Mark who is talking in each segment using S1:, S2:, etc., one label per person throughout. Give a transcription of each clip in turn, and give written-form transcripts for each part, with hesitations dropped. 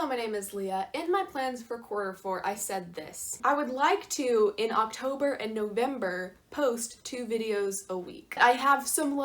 S1: Hello, my name is Leah. In my plans for Q4, I said this. I would like to, in October and November, post 2 videos a week. I have some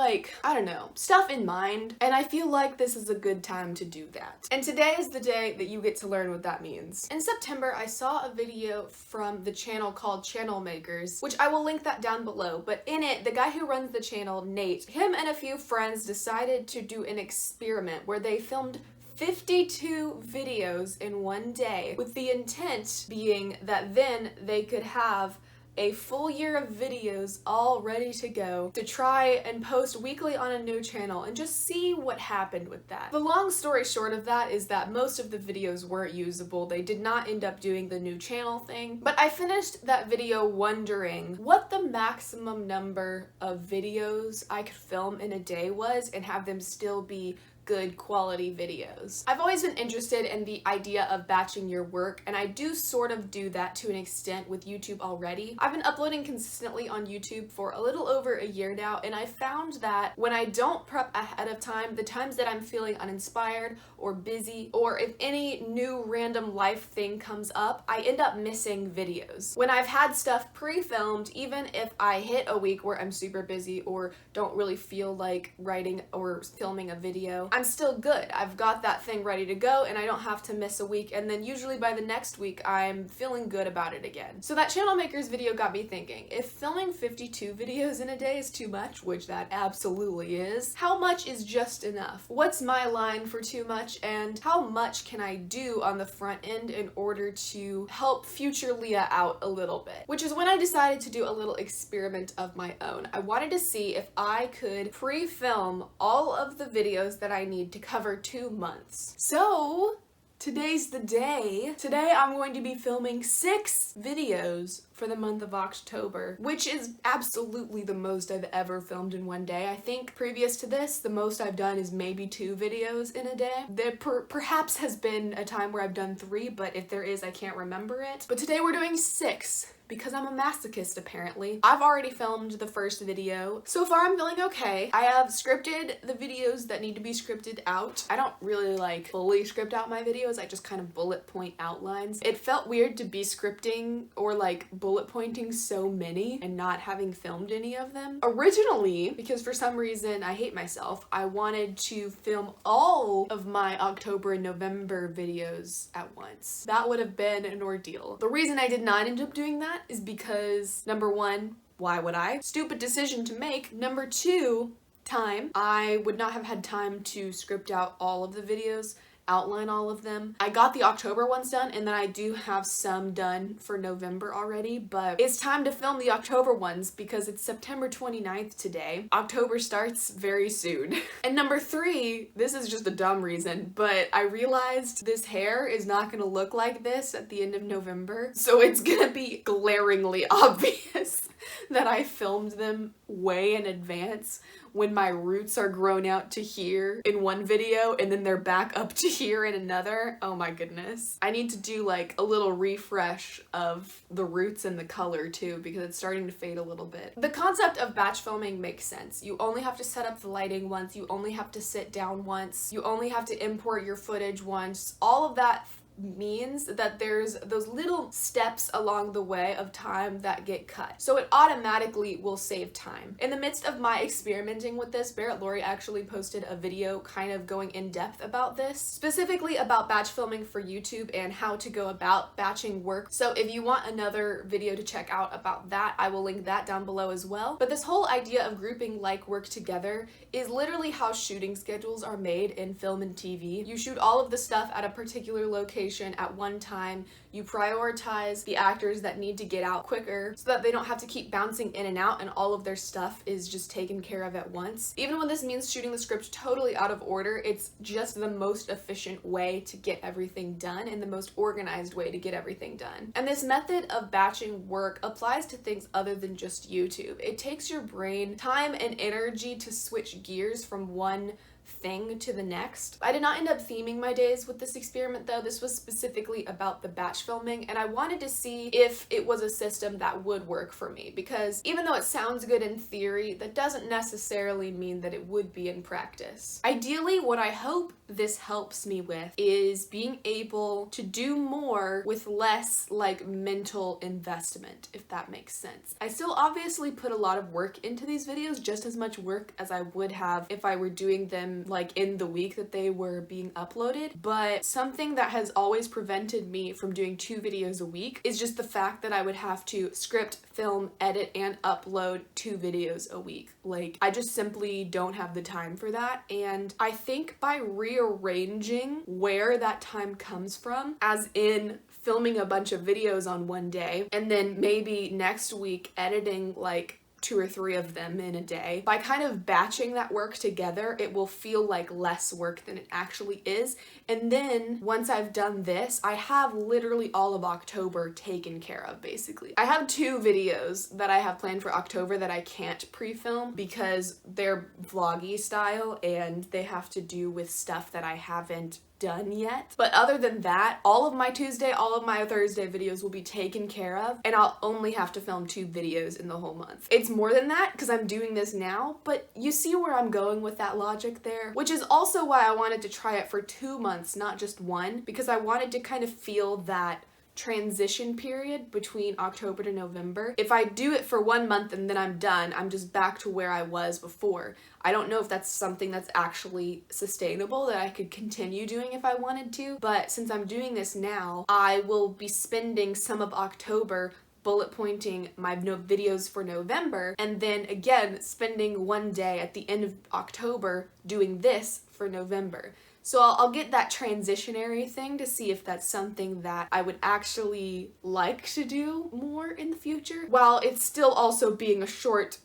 S1: stuff in mind, and I feel like this is a good time to do that. And today is the day that you get to learn what that means. In September, I saw a video from the channel called Channel Makers, which I will link that down below, but in it, the guy who runs the channel, Nate, him and a few friends decided to do an experiment where they filmed 52 videos in one day, with the intent being that then they could have a full year of videos all ready to go to try and post weekly on a new channel and just see what happened with that. The long story short of that is that most of the videos weren't usable. They did not end up doing the new channel thing, but I finished that video wondering what the maximum number of videos I could film in a day was and have them still be good quality videos. I've always been interested in the idea of batching your work, and I do sort of do that to an extent with YouTube already. I've been uploading consistently on YouTube for a little over a year now, and I found that when I don't prep ahead of time, the times that I'm feeling uninspired or busy, or if any new random life thing comes up, I end up missing videos. When I've had stuff pre-filmed, even if I hit a week where I'm super busy or don't really feel like writing or filming a video, I'm still good. I've got that thing ready to go and I don't have to miss a week, and then usually by the next week I'm feeling good about it again. So that Channel Makers video got me thinking, if filming 52 videos in a day is too much, which that absolutely is, how much is just enough? What's my line for too much, and how much can I do on the front end in order to help future Leah out a little bit? Which is when I decided to do a little experiment of my own. I wanted to see if I could pre-film all of the videos that I need to cover 2 months. So today's the day. Today I'm going to be filming 6 videos for the month of October, which is absolutely the most I've ever filmed in one day. I think previous to this, the most I've done is maybe 2 videos in a day. There perhaps has been a time where I've done 3, but if there is, I can't remember it. But today we're doing 6. Because I'm a masochist, apparently. I've already filmed the first video. So far, I'm feeling okay. I have scripted the videos that need to be scripted out. I don't really fully script out my videos. I just kind of bullet point outlines. It felt weird to be scripting or bullet pointing so many and not having filmed any of them. Originally, because for some reason I hate myself, I wanted to film all of my October and November videos at once. That would have been an ordeal. The reason I did not end up doing that is because, number 1, why would I? Stupid decision to make. Number 2, time. I would not have had time to script out all of the videos, outline all of them. I got the October ones done, and then I do have some done for November already, but it's time to film the October ones because it's September 29th today. October starts very soon. And number 3, this is just a dumb reason, but I realized this hair is not gonna look like this at the end of November, so it's gonna be glaringly obvious that I filmed them way in advance when my roots are grown out to here in one video and then they're back up to here in another. Oh my goodness. I need to do a little refresh of the roots and the color too, because it's starting to fade a little bit. The concept of batch filming makes sense. You only have to set up the lighting once, you only have to sit down once, you only have to import your footage once. All of that means that there's those little steps along the way of time that get cut. So it automatically will save time. In the midst of my experimenting with this, Barrett Laurie actually posted a video kind of going in depth about this, specifically about batch filming for YouTube and how to go about batching work. So if you want another video to check out about that, I will link that down below as well. But this whole idea of grouping work together is literally how shooting schedules are made in film and TV. You shoot all of the stuff at a particular location at one time. You prioritize the actors that need to get out quicker so that they don't have to keep bouncing in and out and all of their stuff is just taken care of at once. Even when this means shooting the script totally out of order, it's just the most efficient way to get everything done and the most organized way to get everything done. And this method of batching work applies to things other than just YouTube. It takes your brain time and energy to switch gears from one thing to the next. I did not end up theming my days with this experiment though. This was specifically about the batch filming, and I wanted to see if it was a system that would work for me, because even though it sounds good in theory, that doesn't necessarily mean that it would be in practice. Ideally, what I hope this helps me with is being able to do more with less like mental investment, if that makes sense. I still obviously put a lot of work into these videos, just as much work as I would have if I were doing them like in the week that they were being uploaded, but something that has always prevented me from doing 2 videos a week is just the fact that I would have to script, film, edit, and upload 2 videos a week. Like, I just simply don't have the time for that, and I think by rearranging where that time comes from, as in filming a bunch of videos on one day, and then maybe next week editing like 2 or 3 of them in a day. By kind of batching that work together, it will feel like less work than it actually is. And then once I've done this, I have literally all of October taken care of, basically. I have 2 videos that I have planned for October that I can't pre-film because they're vloggy style and they have to do with stuff that I haven't done yet. But other than that, all of my Tuesday, all of my Thursday videos will be taken care of, and I'll only have to film 2 videos in the whole month. It's more than that because I'm doing this now, but you see where I'm going with that logic there, which is also why I wanted to try it for 2 months, not just 1, because I wanted to kind of feel that transition period between October to November. If I do it for 1 month and then I'm done, I'm just back to where I was before. I don't know if that's something that's actually sustainable that I could continue doing if I wanted to, but since I'm doing this now, I will be spending some of October bullet pointing my videos for November, and then again spending 1 day at the end of October doing this for November. So I'll get that transitionary thing to see if that's something that I would actually like to do more in the future, while it's still also being a short-ish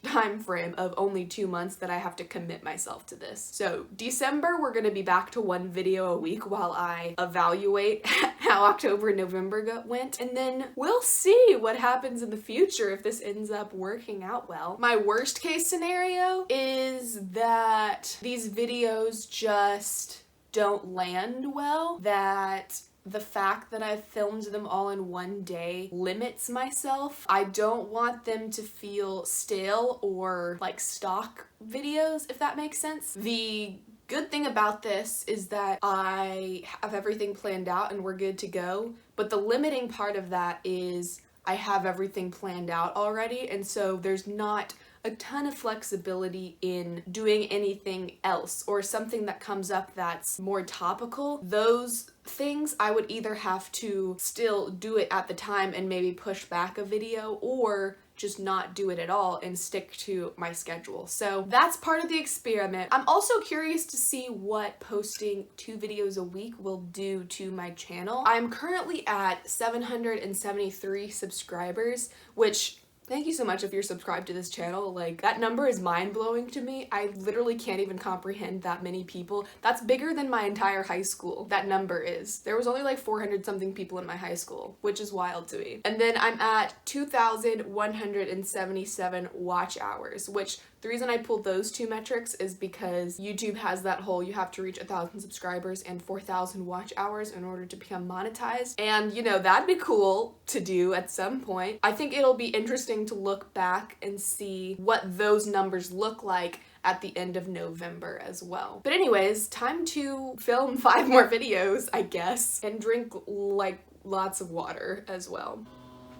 S1: time frame of only 2 months that I have to commit myself to this. So December, we're gonna be back to 1 video a week while I evaluate how October and November went, and then we'll see what happens in the future if this ends up working out well. My worst case scenario is that these videos just don't land well, that the fact that I've filmed them all in 1 day limits myself. I don't want them to feel stale or like stock videos, if that makes sense. The good thing about this is that I have everything planned out and we're good to go, but the limiting part of that is I have everything planned out already, and so there's not a ton of flexibility in doing anything else or something that comes up that's more topical. Those things I would either have to still do it at the time and maybe push back a video, or just not do it at all and stick to my schedule. So that's part of the experiment. I'm also curious to see what posting 2 videos a week will do to my channel. I'm currently at 773 subscribers, which thank you so much if you're subscribed to this channel. Like, that number is mind-blowing to me. I literally can't even comprehend that many people. That's bigger than my entire high school. That number is. There was only like 400 something people in my high school, which is wild to me. And then I'm at 2,177 watch hours, which the reason I pulled those 2 metrics is because YouTube has that whole you have to reach 1,000 subscribers and 4,000 watch hours in order to become monetized. And you know, that'd be cool to do at some point. I think it'll be interesting to look back and see what those numbers look like at the end of November as well. But anyways, time to film 5 more videos, I guess, and drink like lots of water as well.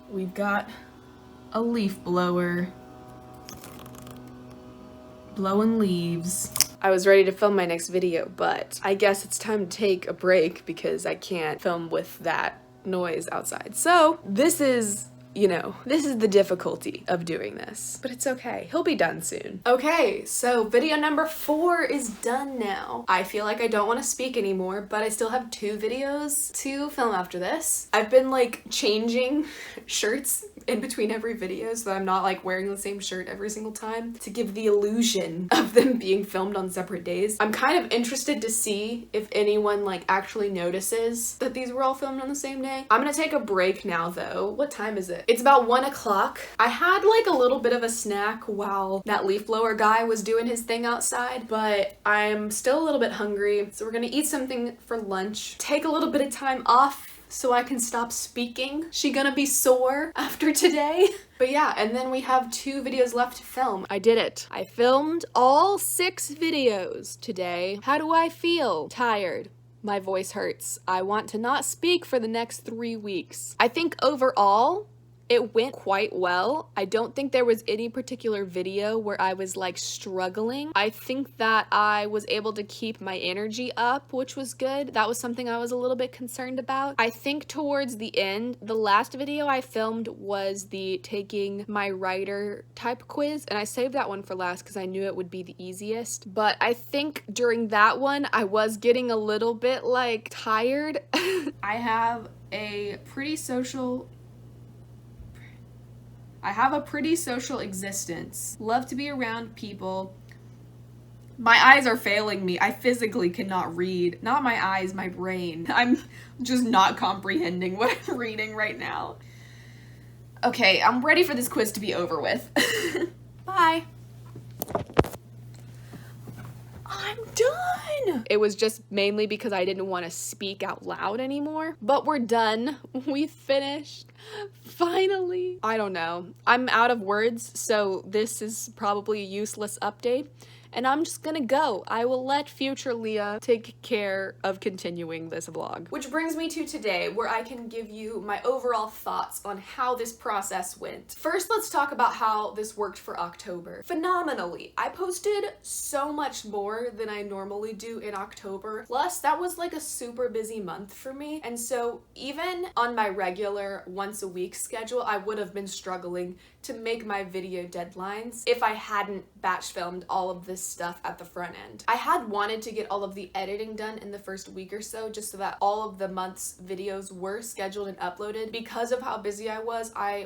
S1: We've got a leaf blower blowing leaves. I was ready to film my next video, but I guess it's time to take a break because I can't film with that noise outside. So this is, you know, this is the difficulty of doing this, but it's okay. He'll be done soon. Okay, so video number 4 is done now. I feel like I don't want to speak anymore, but I still have 2 videos to film after this. I've been like changing shirts in between every video so that I'm not like wearing the same shirt every single time to give the illusion of them being filmed on separate days. I'm kind of interested to see if anyone like actually notices that these were all filmed on the same day. I'm gonna take a break now though. What time is it? It's about 1 o'clock. I had like a little bit of a snack while that leaf blower guy was doing his thing outside, but I'm still a little bit hungry. So we're gonna eat something for lunch, take a little bit of time off so I can stop speaking. She gonna be sore after today. But yeah, and then we have 2 videos left to film. I did it. I filmed all 6 videos today. How do I feel? Tired. My voice hurts. I want to not speak for the next 3 weeks. I think overall, it went quite well. I don't think there was any particular video where I was like struggling. I think that I was able to keep my energy up, which was good. That was something I was a little bit concerned about. I think towards the end, the last video I filmed was the taking my writer type quiz, and I saved that one for last because I knew it would be the easiest. But I think during that one, I was getting a little bit like tired. I have a pretty social existence. Love to be around people. My eyes are failing me. I physically cannot read. Not my eyes, my brain. I'm just not comprehending what I'm reading right now. Okay, I'm ready for this quiz to be over with. Bye. I'm done! It was just mainly because I didn't want to speak out loud anymore. But we're done. We finished. Finally. I don't know. I'm out of words, so this is probably a useless update. And I'm just gonna go. I will let future Leah take care of continuing this vlog. Which brings me to today, where I can give you my overall thoughts on how this process went. First, let's talk about how this worked for October. Phenomenally. I posted so much more than I normally do in October. Plus, that was like a super busy month for me. And so even on my regular once a week schedule, I would have been struggling to make my video deadlines if I hadn't batch filmed all of this stuff at the front end. I had wanted to get all of the editing done in the first week or so just so that all of the month's videos were scheduled and uploaded. Because of how busy I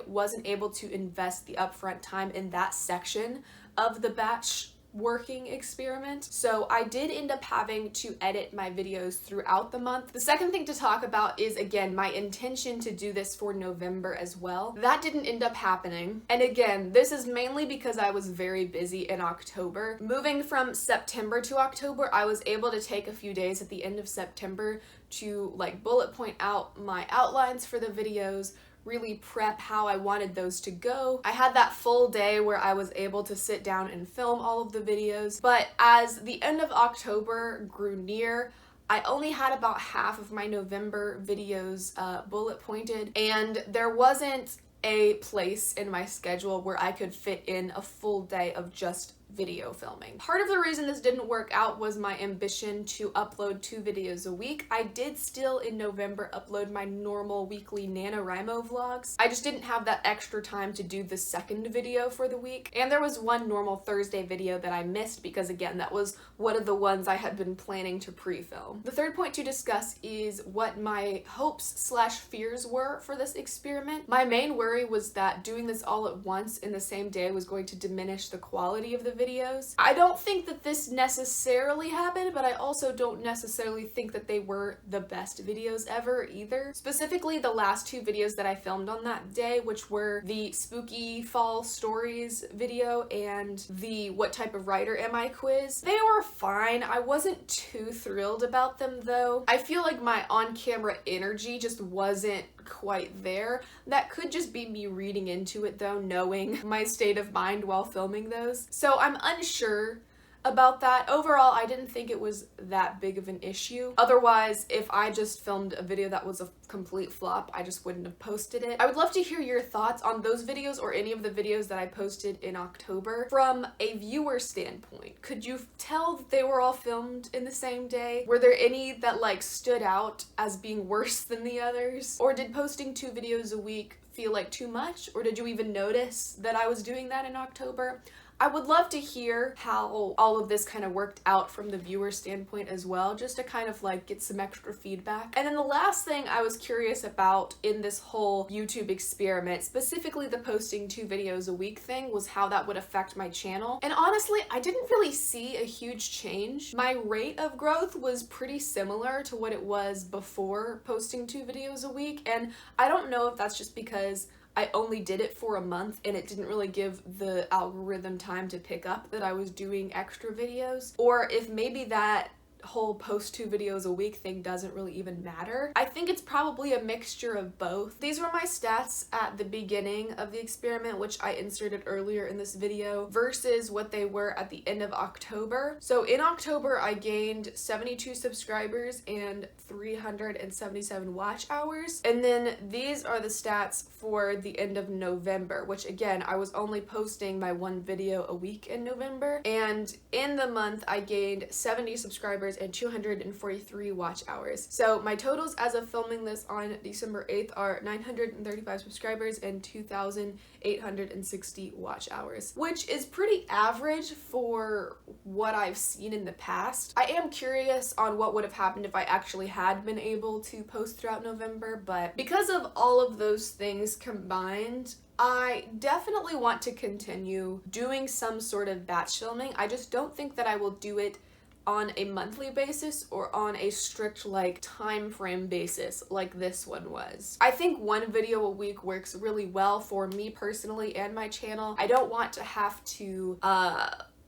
S1: wasn't able to invest the upfront time in that section of the batch working experiment. So I did end up having to edit my videos throughout the month. The second thing to talk about is, again, my intention to do this for November as well. That didn't end up happening. And again, this is mainly because I was very busy in October. Moving from September to October, I was able to take a few days at the end of September to like bullet point out my outlines for the videos, really prep how I wanted those to go. I had that full day where I was able to sit down and film all of the videos, but as the end of October grew near, I only had about half of my November videos bullet pointed, and there wasn't a place in my schedule where I could fit in a full day of just video filming. Part of the reason this didn't work out was my ambition to upload 2 videos a week. I did still in November upload my normal weekly NaNoWriMo vlogs. I just didn't have that extra time to do the second video for the week. And there was one normal Thursday video that I missed because, again, that was one of the ones I had been planning to pre-film. The third point to discuss is what my hopes/fears were for this experiment. My main worry was that doing this all at once in the same day was going to diminish the quality of the videos. I don't think that this necessarily happened, but I also don't necessarily think that they were the best videos ever either. Specifically, the last 2 videos that I filmed on that day, which were the spooky fall stories video and the what type of writer am I quiz. They were fine. I wasn't too thrilled about them though. I feel like my on-camera energy just wasn't quite there. That could just be me reading into it though, knowing my state of mind while filming those. So I'm unsure about that. Overall, I didn't think it was that big of an issue. Otherwise, if I just filmed a video that was a complete flop, I just wouldn't have posted it. I would love to hear your thoughts on those videos or any of the videos that I posted in October from a viewer standpoint. Could you tell that they were all filmed in the same day? Were there any that like stood out as being worse than the others? Or did posting 2 videos a week feel like too much? Or did you even notice that I was doing that in October? I would love to hear how all of this kind of worked out from the viewer standpoint as well, just to kind of like get some extra feedback. And then the last thing I was curious about in this whole YouTube experiment, specifically the posting 2 videos a week thing, was how that would affect my channel. And honestly, I didn't really see a huge change. My rate of growth was pretty similar to what it was before posting 2 videos a week, and I don't know if that's just because I only did it for a month and it didn't really give the algorithm time to pick up that I was doing extra videos, or if maybe that whole post 2 videos a week thing doesn't really even matter. I think it's probably a mixture of both. These were my stats at the beginning of the experiment, which I inserted earlier in this video, versus what they were at the end of October. So in October, I gained 72 subscribers and 377 watch hours. And then these are the stats for the end of November, which again, I was only posting my 1 video a week in November. And in the month, I gained 70 subscribers and 243 watch hours. So my totals as of filming this on December 8th are 935 subscribers and 2,860 watch hours, which is pretty average for what I've seen in the past. I am curious on what would have happened if I actually had been able to post throughout November, but because of all of those things combined, I definitely want to continue doing some sort of batch filming. I just don't think that I will do it on a monthly basis or on a strict like time frame basis like this one was. I think 1 video a week works really well for me personally and my channel. I don't want to have to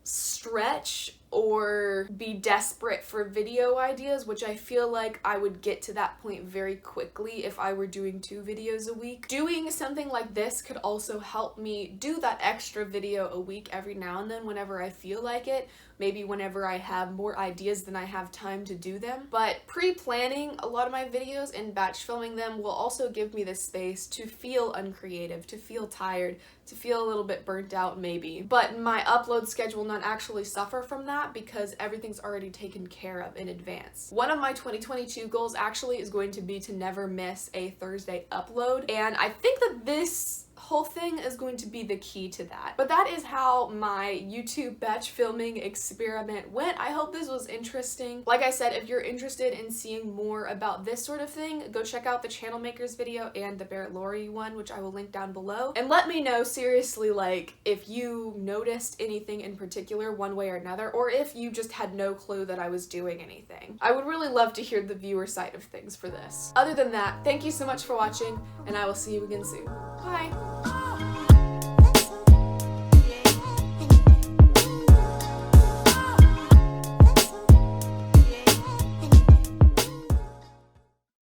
S1: stretch or be desperate for video ideas, which I feel like I would get to that point very quickly if I were doing 2 videos a week. Doing something like this could also help me do that extra video a week every now and then whenever I feel like it, maybe whenever I have more ideas than I have time to do them. But pre-planning a lot of my videos and batch filming them will also give me the space to feel uncreative, to feel tired, to feel a little bit burnt out maybe. But my upload schedule will not actually suffer from that because everything's already taken care of in advance. One of my 2022 goals actually is going to be to never miss a Thursday upload, and I think that this whole thing is going to be the key to that. But that is how my YouTube batch filming experiment went. I hope this was interesting. Like I said, if you're interested in seeing more about this sort of thing, go check out the Channel Makers video and the Barrett Laurie one, which I will link down below. And let me know seriously, like, if you noticed anything in particular one way or another, or if you just had no clue that I was doing anything. I would really love to hear the viewer side of things for this. Other than that, thank you so much for watching, and I will see you again soon. Bye!